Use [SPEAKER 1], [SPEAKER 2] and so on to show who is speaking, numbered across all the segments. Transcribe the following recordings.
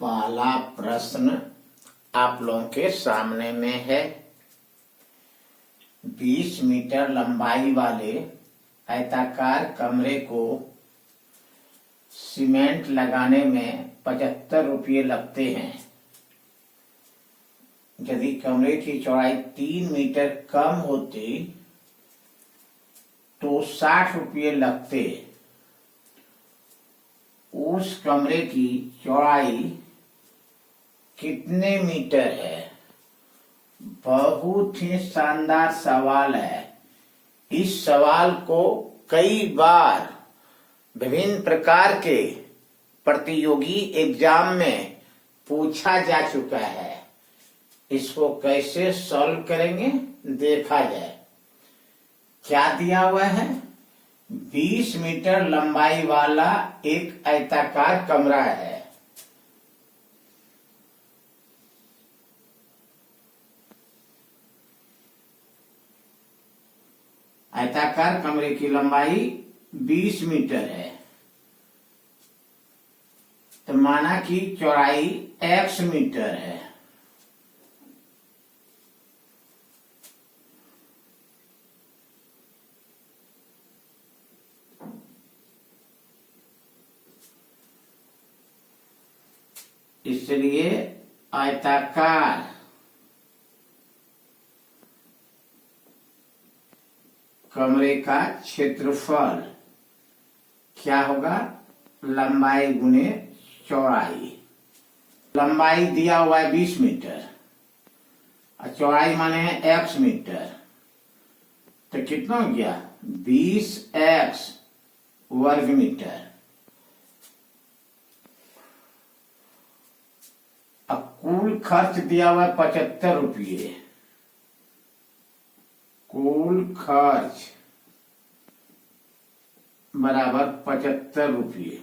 [SPEAKER 1] पहला प्रश्न आप लोगों के सामने में है। 20 मीटर लंबाई वाले आयताकार कमरे को सीमेंट लगाने में 75 रुपये लगते हैं। यदि कमरे की चौड़ाई 3 मीटर कम होती तो 60 रुपये लगते। उस कमरे की चौड़ाई कितने मीटर है? बहुत ही शानदार सवाल है। इस सवाल को कई बार विभिन्न प्रकार के प्रतियोगी एग्जाम में पूछा जा चुका है। इसको कैसे सॉल्व करेंगे देखा जाए। क्या दिया हुआ है? 20 मीटर लंबाई वाला एक आयताकार कमरा है। आयताकार कमरे की लंबाई 20 मीटर है, तो माना कि चौड़ाई x मीटर है। इसलिए आयताकार कमरे का क्षेत्रफल क्या होगा? लंबाई गुने चौड़ाई। लंबाई दिया हुआ है 20 मीटर और चौड़ाई माने है x मीटर, तो कितना हो गया? 20x वर्ग मीटर। अब कुल खर्च दिया हुआ है 75 रुपये। कुल खर्च बराबर 75 रुपये।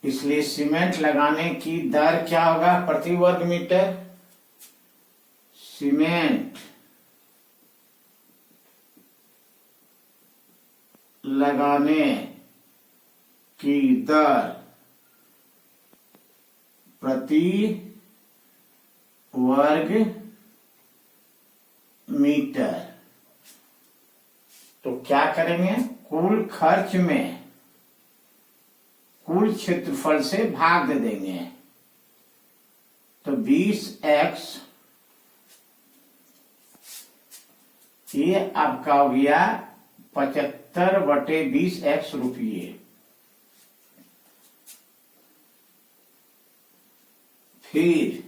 [SPEAKER 1] इसलिए सीमेंट लगाने की दर क्या होगा प्रति वर्ग मीटर? सीमेंट लगाने की दर प्रति वर्ग मीटर। तो क्या करेंगे? कुल खर्च में कुल क्षेत्रफल से भाग दे देंगे। तो 20x ये आपका हो गया 75/20x रुपये। फिर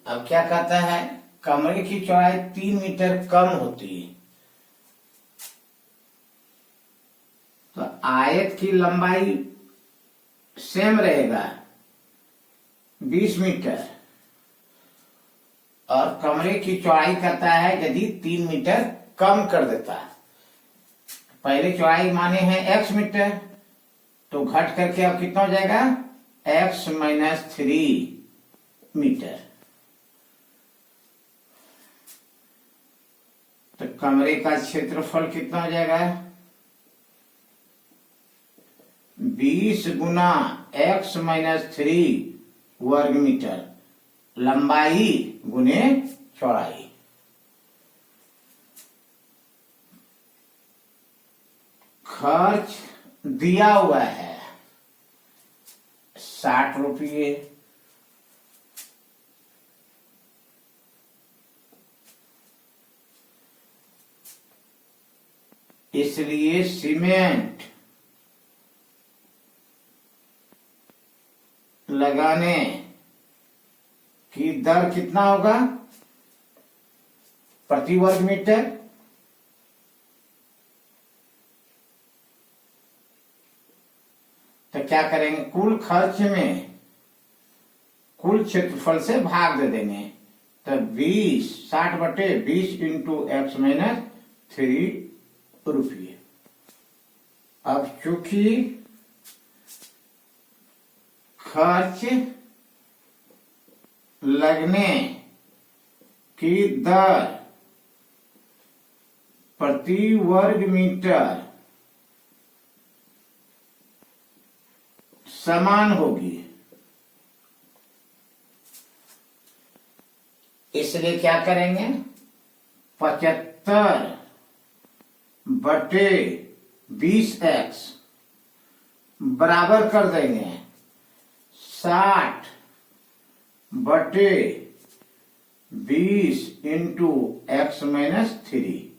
[SPEAKER 1] अब क्या कहता है? कमरे की चौड़ाई 3 मीटर कम होती, तो आयत की लंबाई सेम रहेगा 20 मीटर, और कमरे की चौड़ाई कहता है यदि 3 मीटर कम कर देता। पहले चौड़ाई माने हैं x मीटर, तो घट करके अब कितना हो जाएगा? x - 3 metre. तो कमरे का क्षेत्रफल कितना हो जाएगा? 20 गुना x - 3 वर्ग मीटर, लंबाई गुने चौड़ाई। खर्च दिया हुआ है 60 रुपये। इसलिए सीमेंट लगाने की दर कितना होगा प्रति वर्ग मीटर? तो क्या करेंगे? कुल खर्च में कुल क्षेत्रफल से भाग दे देंगे। तो 60/20 इंटू x - 3 रुपये। अब चूंकि खर्च लगने की दर प्रति वर्ग मीटर समान होगी। इसलिए क्या करेंगे, 75/20x बराबर कर देंगे 60/20 इंटू x माइनस 3।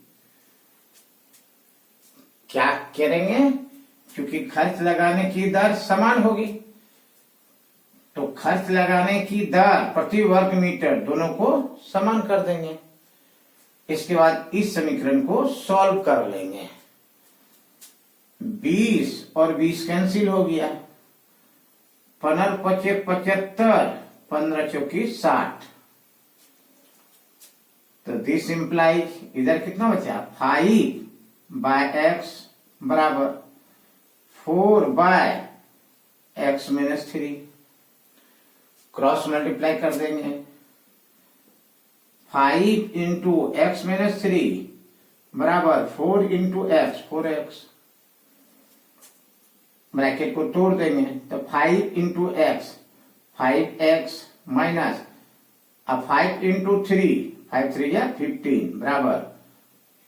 [SPEAKER 1] क्या करेंगे, क्योंकि खर्च लगाने की दर समान होगी, तो खर्च लगाने की दर प्रति वर्ग मीटर दोनों को समान कर देंगे। इसके बाद इस समीकरण को सॉल्व कर लेंगे। 20 और 20 कैंसिल हो गया, 15 पचे 75, 15 चौकी 60। तो दिस इंप्लाइज इधर कितना बचा, 5/x बराबर 4/x माइनस 3। क्रॉस मल्टीप्लाई कर देंगे, 5 इंटू एक्स माइनस 3 बराबर 4 इंटू एक्स 4x। ब्रैकेट को तोड़ देंगे तो 5 into x 5x minus 5 into 3 5 3 या 15 बराबर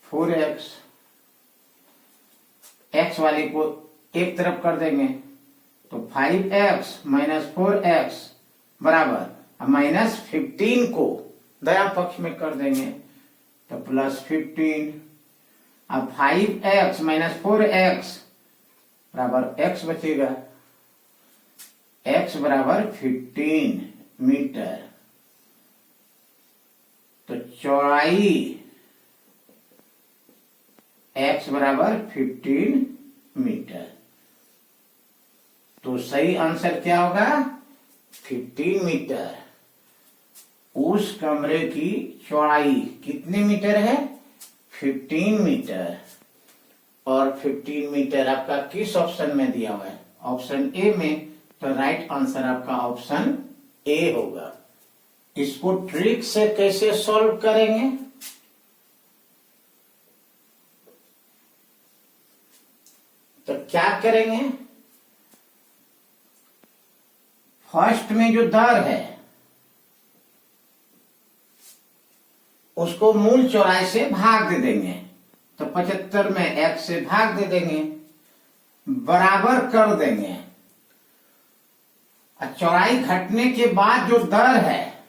[SPEAKER 1] 4x। x वाले को एक तरफ कर देंगे तो 5x माइनस 4x बराबर माइनस 15 को दायां पक्ष में कर देंगे तो प्लस 15। अब 5x माइनस 4x बराबर x बचेगा, x बराबर 15 मीटर। तो चौड़ाई x बराबर 15 मीटर। तो सही आंसर क्या होगा, 15 मीटर। उस कमरे की चौड़ाई कितने मीटर है, 15 मीटर। और 15 मीटर आपका किस ऑप्शन में दिया हुआ है, ऑप्शन ए में। तो राइट आंसर आपका ऑप्शन ए होगा। इसको ट्रिक से कैसे सॉल्व करेंगे, तो क्या करेंगे, फर्स्ट में जो दर है उसको मूल चौराहे से भाग दे देंगे। तो 75 में x से भाग दे देंगे, बराबर कर देंगे। चौड़ाई घटने के बाद जो दर है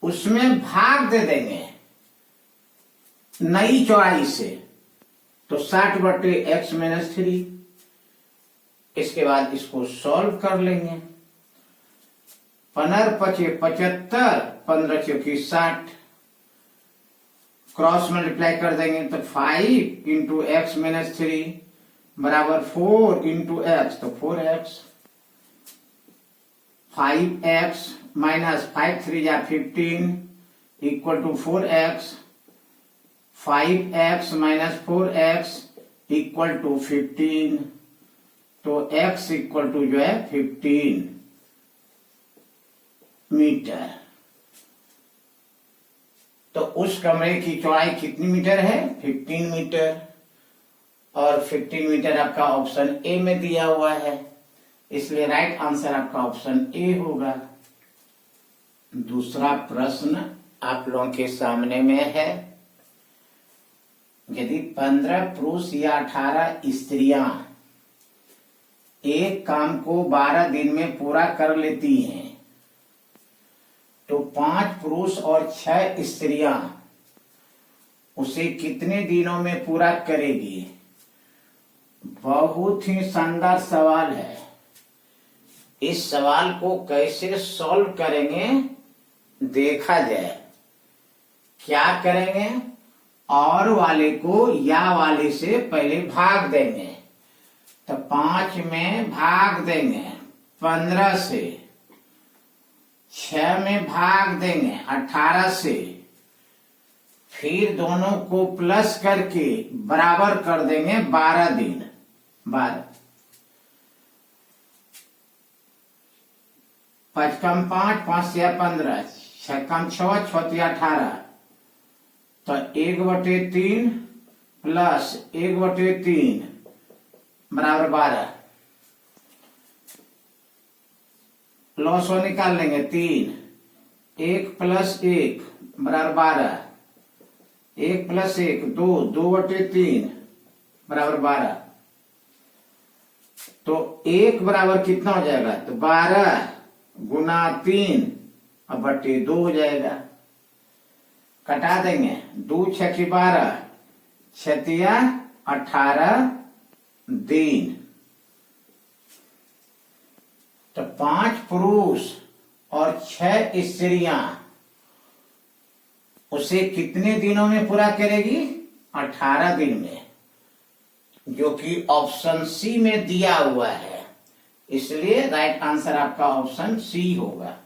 [SPEAKER 1] उसमें भाग दे देंगे नई चौड़ाई से, तो 60/x माइनस 3। इसके बाद इसको सॉल्व कर लेंगे। 15 पचे 75, 15 चौकी 60। क्रॉस मल्टीप्लाई कर देंगे तो 5 इंटू एक्स माइनस 3 बराबर 4 इंटू एक्स, तो 4x। 5x माइनस 5 3 या 15 equal to 4x। 5x minus 4x equal to 15। तो x इक्वल टू जो है 15 मीटर। तो उस कमरे की चौड़ाई कितनी मीटर है, 15 मीटर। और 15 मीटर आपका ऑप्शन ए में दिया हुआ है, इसलिए राइट आंसर आपका ऑप्शन ए होगा। दूसरा प्रश्न आप लोगों के सामने में है। यदि 15 पुरुष या 18 स्त्रियां एक काम को 12 दिन में पूरा कर लेती हैं, तो 5 पुरुष और 6 स्त्रियां उसे कितने दिनों में पूरा करेगी। बहुत ही शानदार सवाल है। इस सवाल को कैसे सॉल्व करेंगे देखा जाए। क्या करेंगे, और वाले को या वाले से पहले भाग देंगे। तो 5 में भाग देंगे 15 से, 6 में भाग देंगे 18 से, फिर दोनों को प्लस करके बराबर कर देंगे 12 दिन। 12 5 कम 5, 5 या 15, 6 कम 6, 6 या 18। तो 1/3 प्लस 1/3 बराबर 12। लॉसो निकाल लेंगे 3, 1 + 1 बराबर 12, 1 + 1 2, 2/3 बराबर 12। तो 1 बराबर कितना हो जाएगा? तो 12 गुना 3 और बटे 2 हो जाएगा। कटा देंगे, 2 × 6 = 12, 6 × 18 दिन। तो 5 पुरुष और 6 स्त्रियां उसे कितने दिनों में पूरा करेगी? 18 दिन में, जो कि ऑप्शन सी में दिया हुआ है। इसलिए राइट आंसर आपका ऑप्शन सी होगा।